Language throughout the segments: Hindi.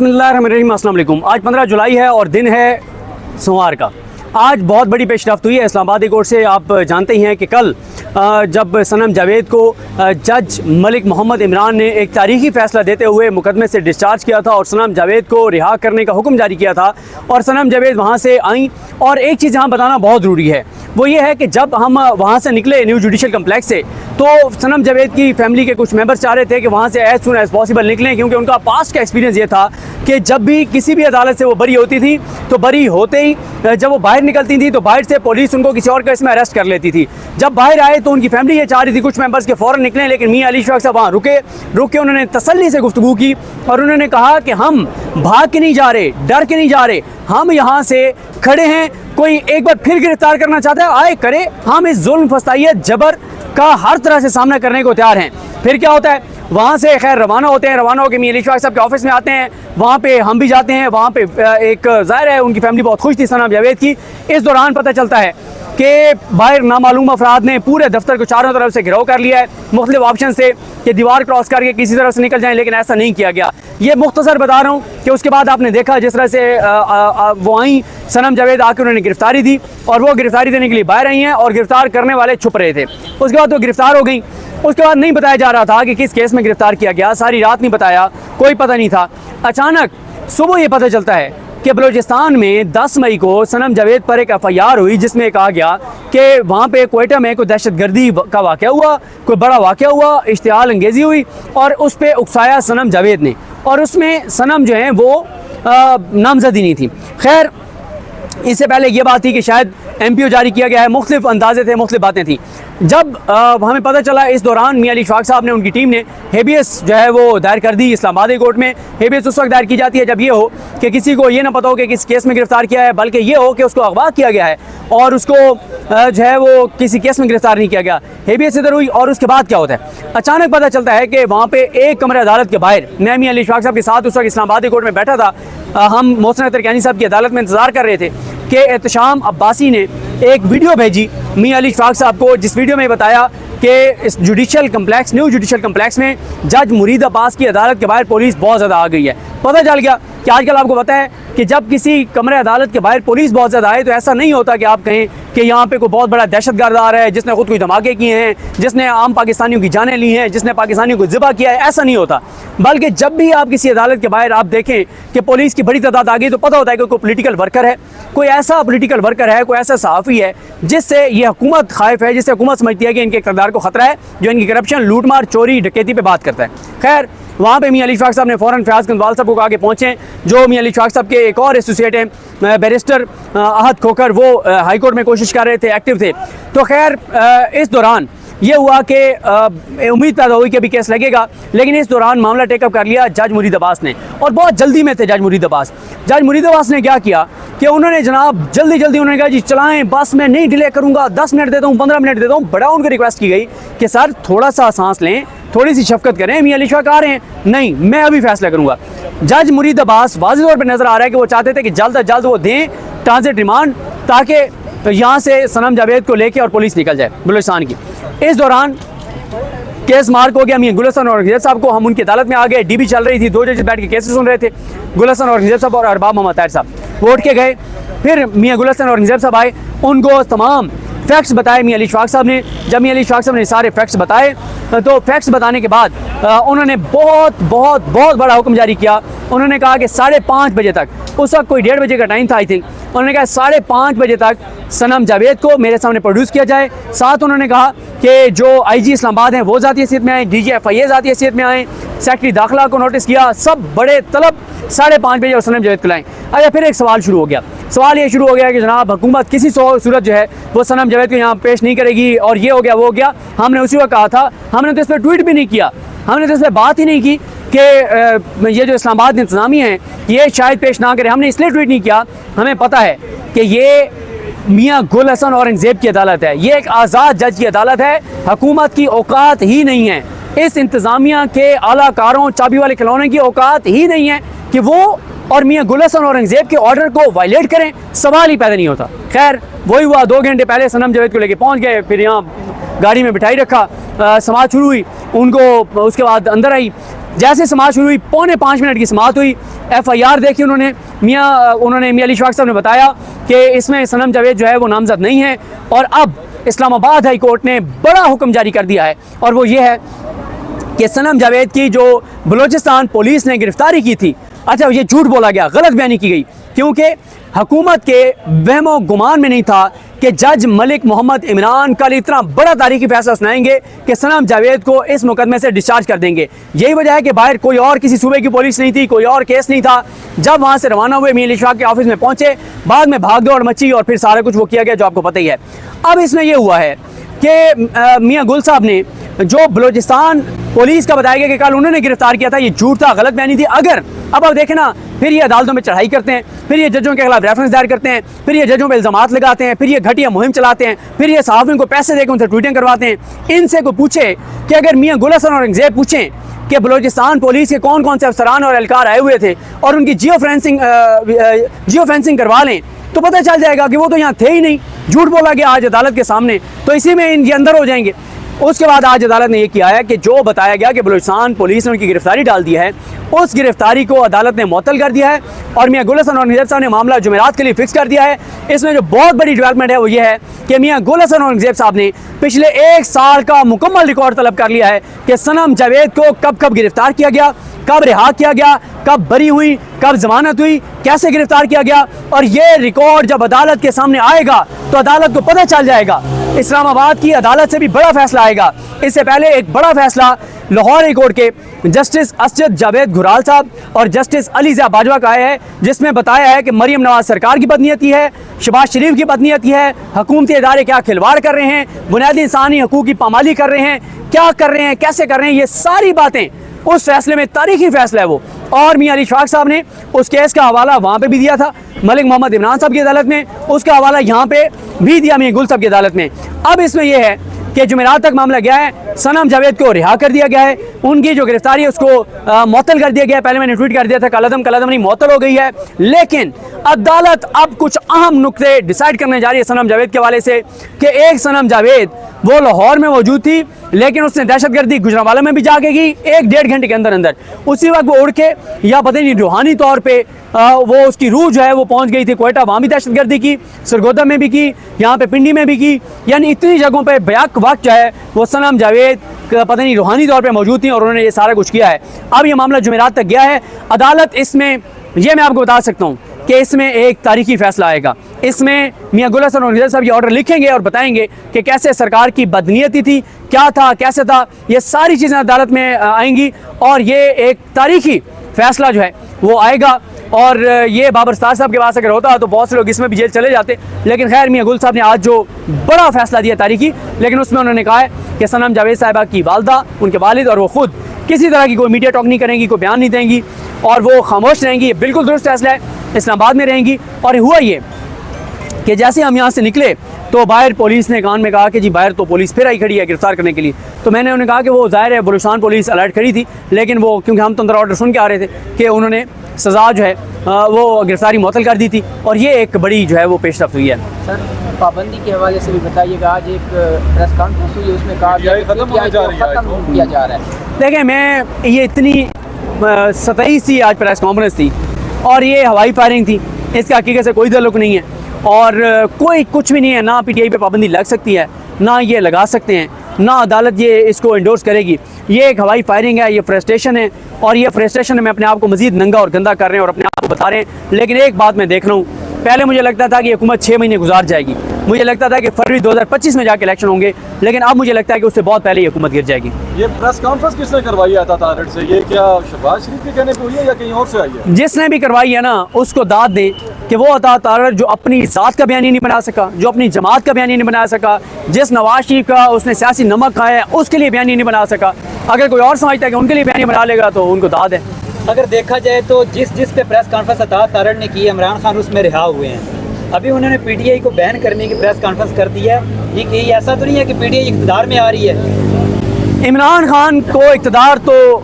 बिस्मिल्लाहिर्रहमानिर्रहीम, अस्सलाम वालेकुम। आज 15 जुलाई है और दिन है सोमवार का। आज बहुत बड़ी पेशरफ्त हुई है इस्लामाबाद कोर्ट से। आप जानते ही हैं कि कल जब सनम जावेद को जज मलिक मोहम्मद इमरान ने एक तारीखी फ़ैसला देते हुए मुकदमे से डिस्चार्ज किया था और सनम जावेद को रिहा करने का हुक्म जारी किया था और सनम जावेद वहाँ से आई। और एक चीज़ यहाँ बताना बहुत ज़रूरी है, वो ये है कि जब हम वहाँ से निकले न्यू जुडिशल कम्प्लेक्स से, तो सनम जावेद की फैमिली के कुछ मेंबर्स चाह रहे थे कि वहाँ से एज सुन एज पॉसिबल निकलें, क्योंकि उनका पास्ट का एक्सपीरियंस ये था कि जब भी किसी भी अदालत से वो बरी होती थी तो बरी होते ही जब वो बाहर निकलती थी तो बाहर से पुलिस उनको किसी और केस में अरेस्ट कर लेती थी। जब बाहर आए तो उनकी फैमिली ये चाह रही थी कुछ मेंबर्स के फ़ौरन निकलें, लेकिन मियां अली इशफाक साहब वहाँ रुक के उन्होंने तसल्ली से गुफ्तगू की और उन्होंने कहा कि हम भाग के नहीं जा रहे, डर के नहीं जा रहे, हम यहाँ से खड़े हैं। कोई एक बार फिर गिरफ्तार करना चाहता है आए करे, हम इस जुल्म फस्तायत जबर का हर तरह से सामना करने को तैयार हैं। फिर क्या होता है, वहाँ से खैर रवाना होते हैं, रवाना होकर मियां अली इशफाक साहब के ऑफिस में आते हैं, वहाँ पे हम भी जाते हैं। वहाँ पे एक ज़ाहिर है उनकी फैमिली बहुत खुश थी सनम जावेद की। इस दौरान पता चलता है कि बाहर नामालूम अफराद ने पूरे दफ्तर को चारों तरफ से घिराव कर लिया है मुख्तलिफ ऑप्शन से कि दीवार क्रॉस करके किसी तरह से निकल जाएं, लेकिन ऐसा नहीं किया गया। ये मुख्तसर बता रहा हूँ कि उसके बाद आपने देखा जिस तरह से वो आई सनम जावेद आके उन्होंने गिरफ्तारी दी और वो गिरफ्तारी देने के लिए बाहर आई हैं और गिरफ्तार करने वाले छुप रहे थे। उसके बाद वो गिरफ्तार हो गई। उसके बाद नहीं बताया जा रहा था कि किस केस में गिरफ्तार किया गया, सारी रात नहीं बताया, कोई पता नहीं था। अचानक सुबह ये पता चलता है कि बलूचिस्तान में 10 मई को सनम जावेद पर एक FIR हुई जिसमें कहा गया कि वहाँ पे क्वेटा में कोई दहशतगर्दी का वाक़या हुआ, कोई बड़ा वाक़या हुआ, इश्तिहाल अंगेज़ी हुई और उस पर उकसाया सनम जावेद ने, और उसमें सनम जो है वो नामजदी नहीं थी। खैर इससे पहले ये बात थी कि शायद MPO जारी किया गया है, मुख्तलिफ अंदाजे थे, मुख्तलिफ बातें थी। जब हमें पता चला इस दौरान मियां अली इशफाक साहब ने, उनकी टीम ने हेबियस जो है वो दायर कर दी इस्लामाबाद कोर्ट में। हेबियस उस वक्त दायर की जाती है जब ये हो कि किसी को ये ना पता हो कि किस केस में गिरफ्तार किया है, बल्कि ये हो कि उसको अगवा किया गया है और उसको जो है वो किसी केस में गिरफ्तार नहीं किया गया। हेबियस इधर हुई और उसके बाद क्या होता है, अचानक पता चलता है कि वहाँ पे एक कमरे अदालत के बाहर मैं मियां अली इशफाक साहब के साथ उस वक्त इस्लामाबाद कोर्ट में बैठा था। हम मोहसिन तरकानी साहब की अदालत में इंतज़ार कर रहे थे कि एहतशाम अब्बासी ने एक वीडियो भेजी मियां अली इशफाक साहब को, जिस वीडियो में बताया कि इस judicial complex, new judicial complex में जज मुरीद अब्बास की अदालत के बाहर पुलिस बहुत ज़्यादा आ गई है। पता चल गया कि आजकल आपको पता है कि जब किसी कमरे अदालत के बाहर पुलिस बहुत ज़्यादा आए तो ऐसा नहीं होता कि आप कहें कि यहाँ पे कोई बहुत बड़ा दहशतगर्द आ रहा है जिसने खुद कोई धमाके किए हैं, जिसने आम पाकिस्तानियों की जानें ली हैं, जिसने पाकिस्तानियों को ज़िबा किया है, ऐसा नहीं होता। बल्कि जब भी आप किसी अदालत के बाहर आप देखें कि पुलिस की बड़ी तादाद आ गई तो पता होता है कि कोई पोलिटिकल वर्कर है, कोई ऐसा पोलिटिकल वर्कर है, कोई ऐसा सहाफ़ी है जिससे ये हुकूमत खाइफ है, जिससे हुकूमत समझती है कि इनके किरदार को ख़तरा है, जो इनकी करप्शन, लूटमार, चोरी, डकैती पे बात करता है। खैर वहाँ पे मियां अली इशफाक साहब ने फ़ौरन फयाज़ कंदवाल साहब को आगे पहुँचे, जो मियां अली इशफाक साहब के एक और एसोसिएट हैं बैरिस्टर अहद खोकर, वो हाई कोर्ट में कोशिश कर रहे थे, एक्टिव थे। तो खैर इस दौरान ये हुआ कि उम्मीद पैदा हुई कि अभी केस लगेगा, लेकिन इस दौरान मामला टेकअप कर लिया जज मुरीद अब्बास ने, और बहुत जल्दी में थे जज मुरीद अब्बास। जज मुरीद अब्बास ने क्या किया कि उन्होंने जनाब जल्दी उन्होंने कहा जी चलाएं, बस मैं नहीं डिले करूँगा, 10 मिनट देता हूँ, 15 मिनट देता हूँ। बड़ा उनको रिक्वेस्ट की गई कि सर थोड़ा सा सांस लें, थोड़ी सी शफकत करें, मियां अली इशफाक आ रहे हैं, नहीं मैं अभी फैसला करूँगा। जज मुरीद अब्बास वाज़ेह तौर पर नज़र आ रहा है कि वो चाहते थे कि जल्द अज जल्द वो दें ट्रांजिट रिमांड, ताकि यहाँ से सनम जावेद को लेके और पुलिस निकल जाए बलूचिस्तान की। इस दौरान केस मार्क हो गया मियां गुलशन औरंगजेब साहब को, हम उनकी अदालत में आ गए, DB चल रही थी, 2 जज बैठ के केसेस सुन रहे थे, गुलशन औरंगजेब साहब और अरबाब मोहम्मद ताहिर साहब। वो उठ के गए, फिर मियां गुलशन औरंगजेब साहब आए, उनको तमाम फैक्ट्स बताए मियां अली इशफाक साहब ने। जब मियां अली इशफाक साहब ने सारे फैक्ट्स बताए तो फैक्ट्स बताने के बाद उन्होंने बहुत बड़ा हुक्म जारी किया। उन्होंने कहा कि 5:30 बजे तक, उस वक्त कोई 1:30 बजे का टाइम था आई थिंक, उन्होंने कहा 5:30 बजे तक सनम जावेद को मेरे सामने प्रोड्यूस किया जाए। साथ उन्होंने कहा कि जो IG इस्लामाबाद हैं वो ज़ाती हैसियत में आए, DG FIA ज़ाती हैसियत में आए, सेक्रेटरी दाखिला को नोटिस किया, सब बड़े तलब 5:30 बजे और सनम जावेद को लाएँ। अच्छा फिर एक सवाल शुरू हो गया। सवाल ये शुरू हो गया कि जनाब हुकूमत किसी सूरत जो है वो सनम जावेद को यहाँ पेश नहीं करेगी, और ये हो गया वो हो गया। हमने उसी वक्त कहा था, हमने तो इस पर ट्वीट भी नहीं किया, हमने तो इस पर बात ही नहीं की कि ये जो इस्लामाबाद इंतज़ामिया है ये शायद पेश ना करे। हमने इसलिए ट्वीट नहीं किया, हमें पता है कि ये मियां गुल हसन औरंगजेब की अदालत है, ये एक आज़ाद जज की अदालत है, हुकूमत की औकात ही नहीं है, इस इंतज़ामिया के आलाकारों, चाबी वाले खिलौने की औकात ही नहीं है कि वो और मियां गुल हसन औरंगजेब के ऑर्डर को वायलेट करें, सवाल ही पैदा नहीं होता। खैर वही हुआ, 2 घंटे पहले सनम जावेद को लेके पहुंच गए, फिर यहाँ गाड़ी में बिठाई रखा, समाज शुरू हुई, उनको उसके बाद अंदर आई। जैसे समाअत शुरू हुई 4:45 की समाअत हुई। FIR देखी उन्होंने मियाँ अली इशफाक साहब ने बताया कि इसमें सनम जावेद जो है वो नामजद नहीं है। और अब इस्लामाबाद हाई कोर्ट ने बड़ा हुक्म जारी कर दिया है और वो ये है कि सनम जावेद की जो बलूचिस्तान पुलिस ने गिरफ्तारी की थी, अच्छा ये झूठ बोला गया, गलत बयानी की गई, क्योंकि हुकूमत के वहमो गुमान में नहीं था कि जज मलिक मोहम्मद इमरान कल इतना बड़ा तारीखी फैसला सुनाएंगे कि सनम जावेद को इस मुकदमे से डिस्चार्ज कर देंगे। यही वजह है कि बाहर कोई और किसी सूबे की पुलिस नहीं थी, कोई और केस नहीं था। जब वहाँ से रवाना हुए मियां अली इशफाक के ऑफिस में पहुँचे, बाद में भाग दौड़ मची और फिर सारा कुछ वो किया गया जो आपको पता ही है। अब इसमें यह हुआ है कि मियाँ गुल साहब ने जो बलूचिस्तान पुलिस का बताया गया कि कल उन्होंने गिरफ्तार किया था, ये झूठ था, गलत बयानी थी। अगर अब आप देखें ना, फिर ये अदालतों में चढ़ाई करते हैं, फिर ये जजों के खिलाफ रेफरेंस दायर करते हैं, फिर ये जजों पर इल्ज़ामात लगाते हैं, फिर ये घटिया मुहिम चलाते हैं, फिर ये सहाफ़ियों को पैसे देकर उनसे ट्वीटिंग करवाते हैं। इनसे को पूछे कि अगर मियाँ गुल हसन औरंगज़ेब पूछें कि बलूचिस्तान पुलिस के कौन कौन से अफसरान और एहलकार आए हुए थे और उनकी जियो फेंसिंग करवा लें, तो पता चल जाएगा कि वो तो यहाँ थे ही नहीं, झूठ बोला गया आज अदालत के सामने, तो इसी में ये अंदर हो जाएंगे। उसके बाद आज अदालत ने यह किया है कि जो बताया गया कि बलूचिस्तान पुलिस ने उनकी गिरफ्तारी डाल दी है, उस गिरफ्तारी को अदालत ने मुअत्तल कर दिया है और मियाँ गुल हसन औरंगज़ेब साहब ने मामला जुमेरात के लिए फिक्स कर दिया है। इसमें जो बहुत बड़ी डेवलपमेंट है वो ये है कि मियाँ गुल हसन औरंगज़ेब साहब ने पिछले 1 साल का मुकम्मल रिकॉर्ड तलब कर लिया है कि सनम जावेद को कब कब गिरफ्तार किया गया, कब रिहा किया गया, कब बरी हुई, कब जमानत हुई, कैसे गिरफ्तार किया गया। और ये रिकॉर्ड जब अदालत के सामने आएगा तो अदालत को पता चल जाएगा। इस्लामाबाद की अदालत से भी बड़ा फैसला आएगा। इससे पहले एक बड़ा फैसला लाहौर हाई कोर्ट के जस्टिस असद जावेद घुराल साहब और जस्टिस अली ज़िया बाजवा का आया है, जिसमें बताया है कि मरियम नवाज सरकार की बदनीयती है, शहबाज शरीफ की बदनीयती है, हुकूमती इदारे क्या खिलवाड़ कर रहे हैं, बुनियादी इंसानी हकूक़ की पामाली कर रहे हैं, क्या कर रहे हैं, कैसे कर रहे हैं, ये सारी बातें उस फैसले में तारीखी फैसला है वो। और मियाँ अली इशफाक साहब ने उस केस का हवाला वहाँ पे भी दिया था मलिक मोहम्मद इमरान साहब की अदालत में, उसका हवाला यहाँ पे भी दिया मियाँ गुल साहब की अदालत में। अब इसमें यह है कि जुमेरात तक मामला गया है, सनम जावेद को रिहा कर दिया गया है, उनकी जो गिरफ्तारी है उसको मुअत्तल कर दिया गया है। पहले मैंने ट्वीट कर दिया था कलदम नहीं, मुअत्तल हो गई है। लेकिन अदालत अब कुछ अहम नुक्ते डिसाइड करने जा रही है सनम जावेद के हवाले से कि एक सनम जावेद वो लाहौर में मौजूद थी, लेकिन उसने दहशतगर्दी गुजरांवाला में भी जाके की 1-1.5 घंटे के अंदर अंदर। उसी वक्त वो उड़ के या पता नहीं रूहानी तौर पे वो उसकी रूह जो है वो पहुंच गई थी कोयटा, वहाँ भी दहशतगर्दी की, सरगोदा में भी की, यहाँ पे पिंडी में भी की, यानी इतनी जगहों पे बैक वक्त जो है वो सनम जावेद पता नहीं रूहानी तौर पे मौजूद थी और उन्होंने ये सारा कुछ किया है। अब ये मामला जुमेरात तक गया है। अदालत इसमें ये मैं आपको बता सकता हूँ कि इसमें एक तारीखी फैसला आएगा। इसमें मियाँ गुल हसन औरंगज़ेब साहब ये ऑर्डर लिखेंगे और बताएंगे कि कैसे सरकार की बदनीयती थी, क्या था, कैसे था, ये सारी चीज़ें अदालत में आएंगी और ये एक तारीखी फैसला जो है वो आएगा। और ये बाबर स्तार साहब के पास अगर होता तो बहुत से लोग इसमें भी जेल चले जाते, लेकिन खैर मियाँ गुल साहब ने आज जो बड़ा फैसला दिया तारीखी, लेकिन उसमें उन्होंने कहा है कि सनम जावेद साहिबा की वालदा, उनके वालिद और वो खुद किसी तरह की कोई मीडिया टॉक नहीं करेंगी, कोई बयान नहीं देंगी और वो खामोश रहेंगी। ये बिल्कुल दुरुस्त फैसला है, इस्लामाबाद में रहेंगी। और हुआ ये कि जैसे हम यहाँ से निकले तो बाहर पुलिस ने कान में कहा कि जी बाहर तो पुलिस फिर आई खड़ी है गिरफ्तार करने के लिए। तो मैंने उन्हें कहा कि वो ज़ाहिर है बलूचिस्तान पुलिस अलर्ट खड़ी थी, लेकिन वो क्योंकि हम तो अंदर ऑर्डर सुन के आ रहे थे कि उन्होंने सज़ा जो है वो गिरफ्तारी मुअत्तल कर दी थी और ये एक बड़ी जो है वो पेशरफ्त हुई है। सर पाबंदी के हवाले से भी बताइएगा, आज एक प्रेस कॉन्फ्रेंस हुई, उसमें कहा ख़त्म किया जा रहा है। देखें, मैं ये इतनी सतही सी आज प्रेस कॉन्फ्रेंस थी और ये हवाई फायरिंग थी, इसका हकीकत से कोई ताल्लुक नहीं है और कोई कुछ भी नहीं है। ना PTI पे पाबंदी लग सकती है, ना ये लगा सकते हैं, ना अदालत ये इसको इंडोर्स करेगी। ये एक हवाई फायरिंग है, ये फ्रस्ट्रेशन है और ये फ्रस्ट्रेशन में अपने आप को मज़ीद नंगा और गंदा कर रहे हैं और अपने आप को बता रहे हैं। लेकिन एक बात मैं देख रहा हूँ, पहले मुझे लगता था कि हुकूमत 6 महीने गुजार जाएगी, मुझे लगता था कि फरवरी 2025 में जाके इलेक्शन होंगे, लेकिन अब मुझे लगता है कि उससे बहुत पहले ये हुकूमत गिर जाएगी। ये प्रेस कॉन्फ्रेंस किसने करवाई आता तारड़ से? ये क्या शहबाज शरीफ के कहने पे हुई है या कहीं और से आई है? जिसने भी करवाई है ना, उसको दाद दें कि वो अता तारड़ जो अपनी ज़ात का बयानी नहीं बना सका, जो अपनी जमात का बयानी नहीं बना सका, जिस नवाज शरीफ का उसने सियासी नमक खाया है उसके लिए बयानी नहीं बना सका, अगर कोई और समझता है कि उनके लिए बयानी बना लेगा तो उनको दाद है। अगर देखा जाए तो जिस पे प्रेस कॉन्फ्रेंस अता तारड़ ने की, इमरान खान उसमें रिहा हुए हैं। अभी उन्होंने PTI को बैन करने की प्रेस कॉन्फ्रेंस कर दी है। ये ऐसा तो नहीं है कि PTI इक़्तिदार में आ रही है? इमरान खान को इक़्तिदार तो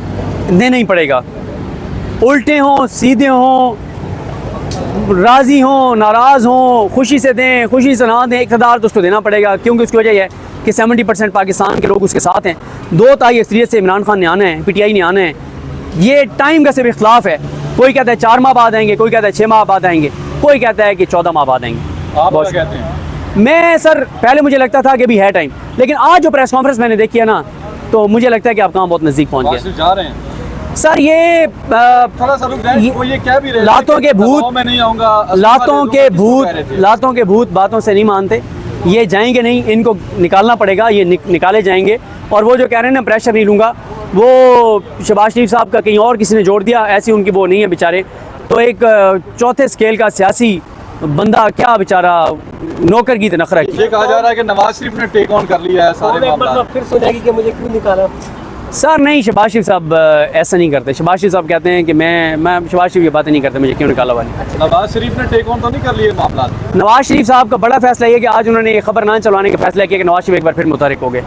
देना ही पड़ेगा, उल्टे हों सीधे हों, राज़ी हों नाराज़ हों, खुशी से दें खुशी से ना दें, इक़्तिदार तो उसको देना पड़ेगा। क्योंकि उसकी वजह यह है कि 70% पाकिस्तान के लोग उसके साथ हैं। 2 ताई अक्सरियत से इमरान खान ने आना है, PTI ने आना है ये टाइम का सिर्फ इख्तलाफ है। कोई कहता है 4 माह बाद आएंगे, कोई कहता है 6 माह बाद आएंगे, कोई कहता है कि 14 माह बाद आएंगे। आप बहुत क्या कहते हैं? मैं सर पहले मुझे लगता था कि अभी है टाइम, लेकिन आज जो प्रेस कॉन्फ्रेंस मैंने देखी है ना, तो मुझे लगता है कि आप काम बहुत नज़दीक पहुँच वहाँ गए से जा रहे हैं? सर। ये थोड़ा सा रुक जाएं, वो ये क्या भी रहे लातों के भूत, मैं नहीं आऊँगा, लातों के भूत बातों से नहीं मानते। ये जाएंगे नहीं, इनको निकालना पड़ेगा, ये निकाले जाएंगे। और वो जो कह रहे हैं ना प्रेशर नहीं लूँगा, वो शहबाज शरीफ साहब का कहीं और किसी ने जोड़ दिया, ऐसी उनकी वो नहीं है बेचारे। तो एक चौथे स्केल का सियासी बंदा क्या बेचारा नौकर की नखरा की। ये कहा जा रहा है कि नवाज शरीफ ने टेक ऑन कर लिया है सारे मामला। फिर सोचेगी कि मुझे क्यों निकाला। सर नहीं, शहबाज शरीफ साहब ऐसा नहीं करते। शहबाज शरीफ साहब कहते हैं कि मैं शहबाज शरीफ ये बातें नहीं करते, मुझे क्यों निकाला वाली। नवाज शरीफ ने टेक ऑन तो नहीं कर लिए मामला? नवाज शरीफ साहब का बड़ा फैसला ये कि आज उन्होंने ये खबर ना चलवाने का फैसला किया कि नवाज शरीफ एक बार फिर मुतारिक हो गए।